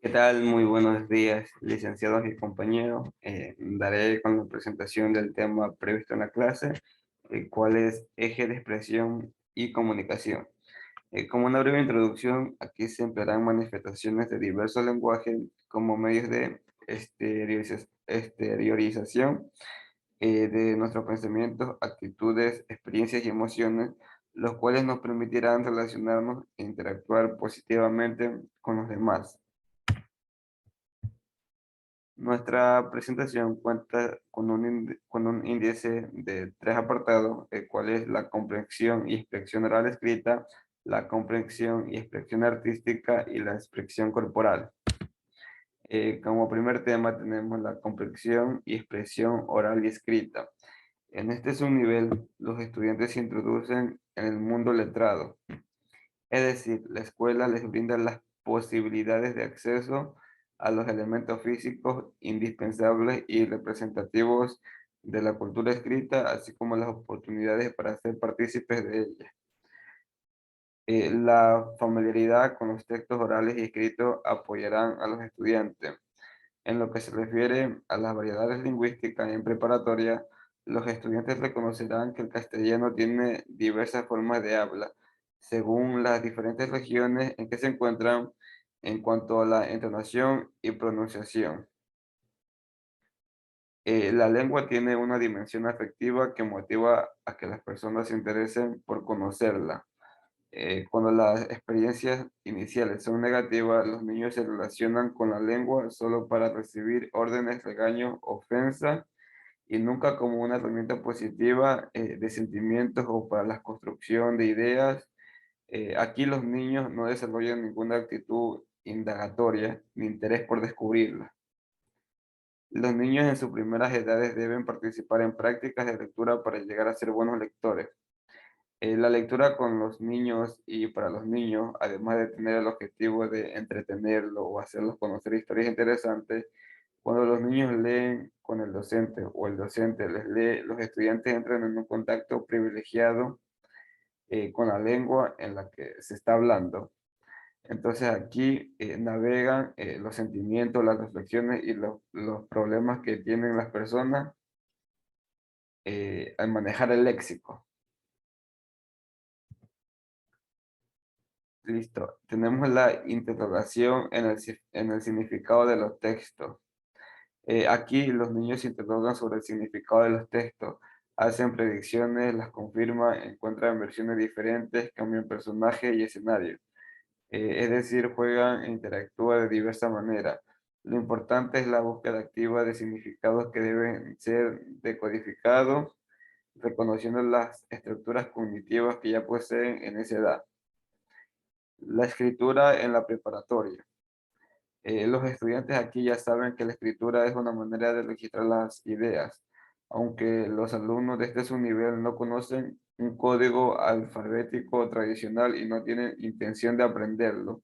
¿Qué tal? Muy buenos días, licenciados y compañeros. Daré con la presentación del tema previsto en la clase, el cual es eje de expresión y comunicación. Como una breve introducción, aquí se emplearán manifestaciones de diversos lenguajes como medios de exteriorización de nuestros pensamientos, actitudes, experiencias y emociones, los cuales nos permitirán relacionarnos e interactuar positivamente con los demás. Nuestra presentación cuenta con un índice de tres apartados, el cual es la comprensión y expresión oral escrita, la comprensión y expresión artística y la expresión corporal. Como primer tema tenemos la comprensión y expresión oral y escrita. En este subnivel, los estudiantes se introducen en el mundo letrado, es decir, la escuela les brinda las posibilidades de acceso a los elementos físicos indispensables y representativos de la cultura escrita, así como las oportunidades para ser partícipes de ella. La familiaridad con los textos orales y escritos apoyarán a los estudiantes. En lo que se refiere a las variedades lingüísticas en preparatoria, los estudiantes reconocerán que el castellano tiene diversas formas de habla, según las diferentes regiones en que se encuentran en cuanto a la entonación y pronunciación. La lengua tiene una dimensión afectiva que motiva a que las personas se interesen por conocerla. Cuando las experiencias iniciales son negativas, los niños se relacionan con la lengua solo para recibir órdenes, regaños, ofensas y nunca como una herramienta positiva de sentimientos o para la construcción de ideas. Aquí los niños no desarrollan ninguna actitud indagatoria ni interés por descubrirla. Los niños en sus primeras edades deben participar en prácticas de lectura para llegar a ser buenos lectores. La lectura con los niños y para los niños, además de tener el objetivo de entretenerlo o hacerlos conocer historias interesantes, cuando los niños leen con el docente o el docente les lee, los estudiantes entran en un contacto privilegiado con la lengua en la que se está hablando. Entonces aquí navegan los sentimientos, las reflexiones y los problemas que tienen las personas al manejar el léxico. Listo. Tenemos la interrogación en el significado de los textos. Aquí los niños se interrogan sobre el significado de los textos, hacen predicciones, las confirman, encuentran versiones diferentes, cambian personajes y escenarios. Es decir, juegan e interactúan de diversa manera. Lo importante es la búsqueda activa de significados que deben ser decodificados, reconociendo las estructuras cognitivas que ya poseen en esa edad. La escritura en la preparatoria. Los estudiantes aquí ya saben que la escritura es una manera de registrar las ideas, aunque los alumnos de este subnivel no conocen un código alfabético tradicional y no tienen intención de aprenderlo.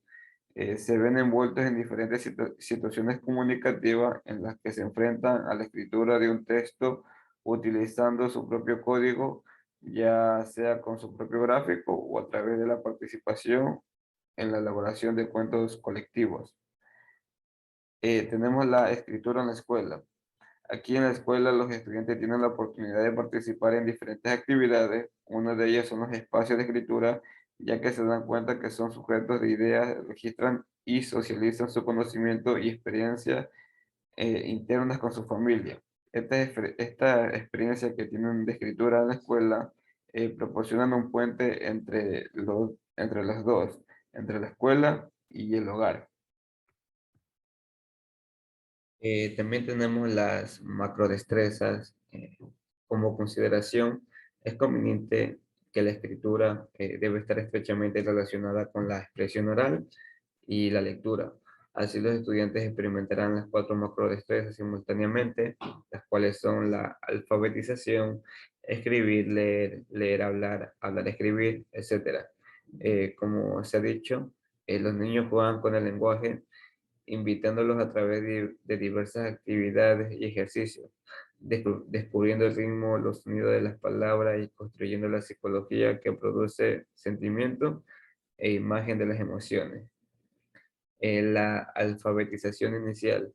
Se ven envueltos en diferentes situaciones comunicativas en las que se enfrentan a la escritura de un texto utilizando su propio código, ya sea con su propio gráfico o a través de la participación en la elaboración de cuentos colectivos. Tenemos la escritura en la escuela. Aquí en la escuela los estudiantes tienen la oportunidad de participar en diferentes actividades. Una de ellas son los espacios de escritura, ya que se dan cuenta que son sujetos de ideas, registran y socializan su conocimiento y experiencias internas con su familia. Esta experiencia que tienen de escritura en la escuela proporcionan un puente entre los dos, entre la escuela y el hogar. También tenemos las macrodestrezas. Como consideración, es conveniente que la escritura debe estar estrechamente relacionada con la expresión oral y la lectura. Así los estudiantes experimentarán las cuatro macrodestrezas simultáneamente, las cuales son la alfabetización, escribir, leer, leer, hablar, hablar, escribir, etc. Como se ha dicho, los niños juegan con el lenguaje invitándolos a través de diversas actividades y ejercicios, descubriendo el ritmo, los sonidos de las palabras y construyendo la psicología que produce sentimiento e imagen de las emociones. La alfabetización inicial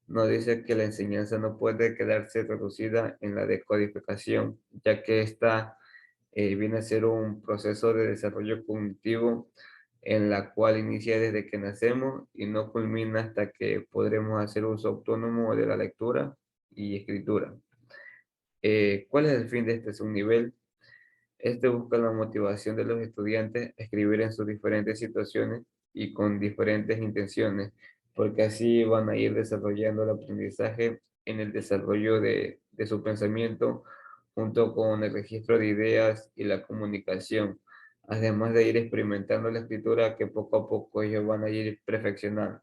nos dice que la enseñanza no puede quedarse reducida en la decodificación, ya que esta viene a ser un proceso de desarrollo cognitivo en la cual inicia desde que nacemos y no culmina hasta que podremos hacer uso autónomo de la lectura y escritura. ¿Cuál es el fin de este subnivel? Este busca la motivación de los estudiantes a escribir en sus diferentes situaciones y con diferentes intenciones, porque así van a ir desarrollando el aprendizaje en el desarrollo de su pensamiento, junto con el registro de ideas y la comunicación, además de ir experimentando la escritura que poco a poco ellos van a ir perfeccionando.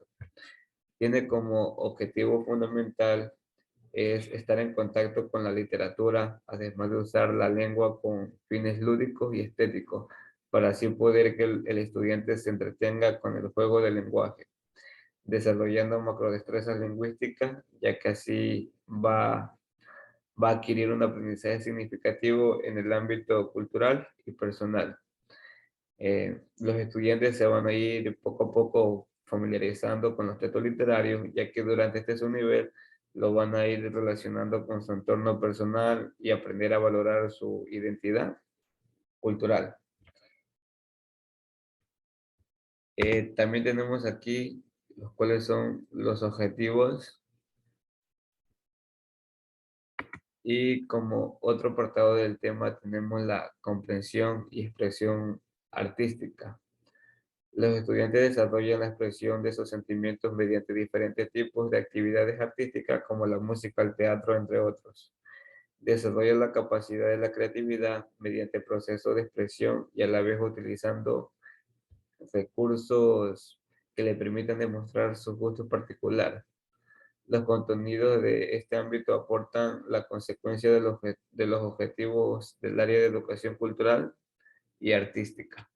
Tiene como objetivo fundamental es estar en contacto con la literatura, además de usar la lengua con fines lúdicos y estéticos, para así poder que el estudiante se entretenga con el juego del lenguaje, desarrollando macrodestrezas lingüísticas, ya que así va a adquirir un aprendizaje significativo en el ámbito cultural y personal. Los estudiantes se van a ir poco a poco familiarizando con los textos literarios, ya que durante este subnivel lo van a ir relacionando con su entorno personal y aprender a valorar su identidad cultural. También tenemos aquí los cuales son los objetivos y como otro apartado del tema tenemos la comprensión y expresión artística. Los estudiantes desarrollan la expresión de sus sentimientos mediante diferentes tipos de actividades artísticas como la música, el teatro, entre otros. Desarrollan la capacidad de la creatividad mediante procesos de expresión y a la vez utilizando recursos que le permitan demostrar sus gustos particulares. Los contenidos de este ámbito aportan la consecuencia de los objetivos del área de educación cultural y artística.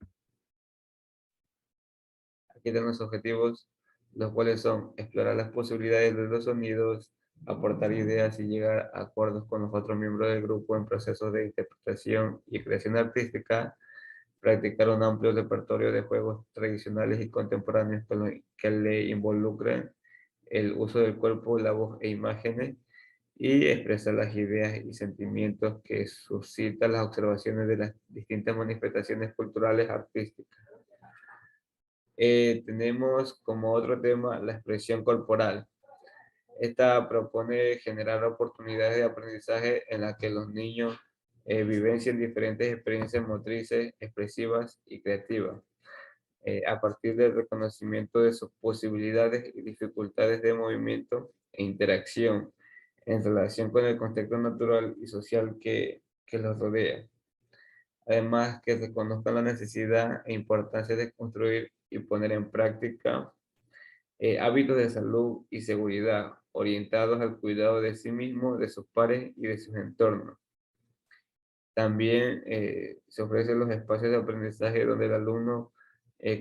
Aquí tenemos objetivos, los cuales son explorar las posibilidades de los sonidos, aportar ideas y llegar a acuerdos con los otros miembros del grupo en procesos de interpretación y creación artística, practicar un amplio repertorio de juegos tradicionales y contemporáneos que le involucren el uso del cuerpo, la voz e imágenes, y expresar las ideas y sentimientos que suscitan las observaciones de las distintas manifestaciones culturales artísticas. Tenemos como otro tema la expresión corporal. Esta propone generar oportunidades de aprendizaje en las que los niños vivencien diferentes experiencias motrices, expresivas y creativas, a partir del reconocimiento de sus posibilidades y dificultades de movimiento e interacción en relación con el contexto natural y social que los rodea. Además, que reconozcan la necesidad e importancia de construir y poner en práctica hábitos de salud y seguridad orientados al cuidado de sí mismo, de sus pares y de sus entornos. También se ofrecen los espacios de aprendizaje donde el alumno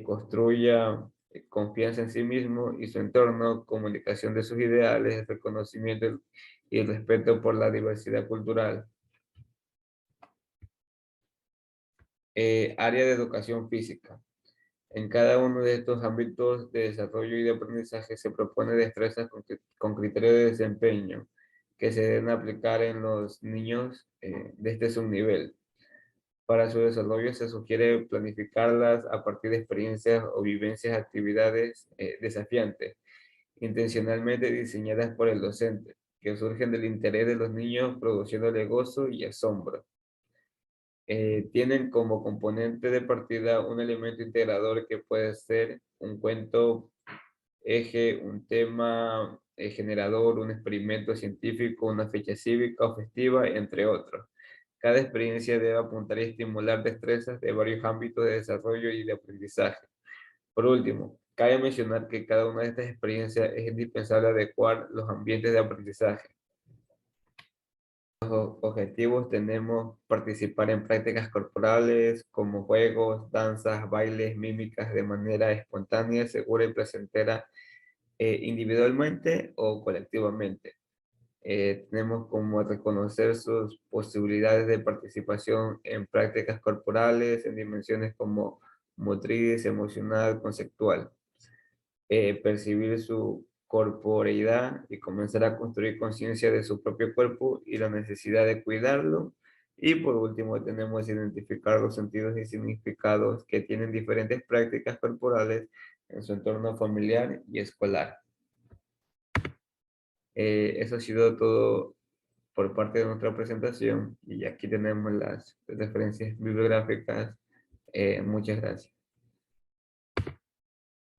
construya confianza en sí mismo y su entorno, comunicación de sus ideales, reconocimiento y el respeto por la diversidad cultural. Área de educación física. En cada uno de estos ámbitos de desarrollo y de aprendizaje se propone destrezas con criterio de desempeño que se deben aplicar en los niños de este subnivel. Para su desarrollo se sugiere planificarlas a partir de experiencias o vivencias, actividades desafiantes, intencionalmente diseñadas por el docente, que surgen del interés de los niños produciéndole gozo y asombro. Tienen como componente de partida un elemento integrador que puede ser un cuento, eje, un tema generador, un experimento científico, una fecha cívica o festiva, entre otros. Cada experiencia debe apuntar y estimular destrezas de varios ámbitos de desarrollo y de aprendizaje. Por último, cabe mencionar que cada una de estas experiencias es indispensable adecuar los ambientes de aprendizaje. Objetivos tenemos participar en prácticas corporales como juegos, danzas, bailes, mímicas de manera espontánea, segura y placentera, individualmente o colectivamente. Tenemos como reconocer sus posibilidades de participación en prácticas corporales en dimensiones como motriz, emocional, conceptual. percibir su corporeidad y comenzar a construir conciencia de su propio cuerpo y la necesidad de cuidarlo. Y por último tenemos identificar los sentidos y significados que tienen diferentes prácticas corporales en su entorno familiar y escolar. Eso ha sido todo por parte de nuestra presentación y aquí tenemos las referencias bibliográficas. Muchas gracias.